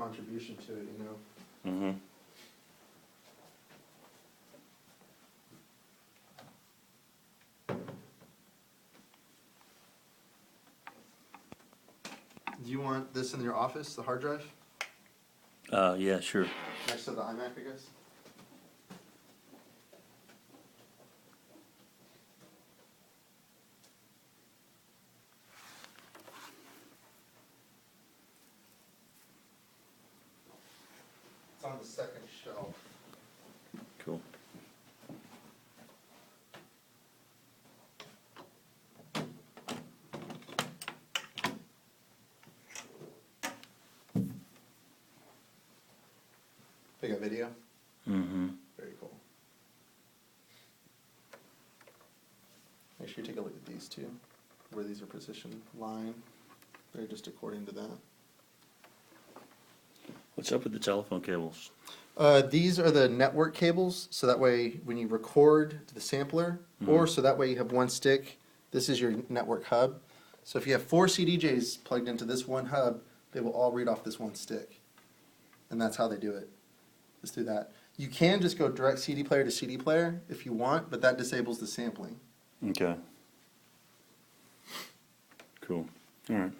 contribution to it, you know? Mm-hmm. Do you want this in your office, the hard drive? Yeah, sure. Next to the iMac, I guess? It's on the second shelf. Cool. Pick a video? Mm-hmm. Very cool. Make sure you take a look at these two, where these are positioned line. They're just according to that. What's up with the telephone cables? These are the network cables, so that way when you record to the sampler, or so that way you have one stick, this is your network hub. So if you have 4 CDJs plugged into this one hub, they will all read off this one stick. And that's how they do it, is through that. You can just go direct CD player to CD player if you want, but that disables the sampling. Okay. Cool. All right.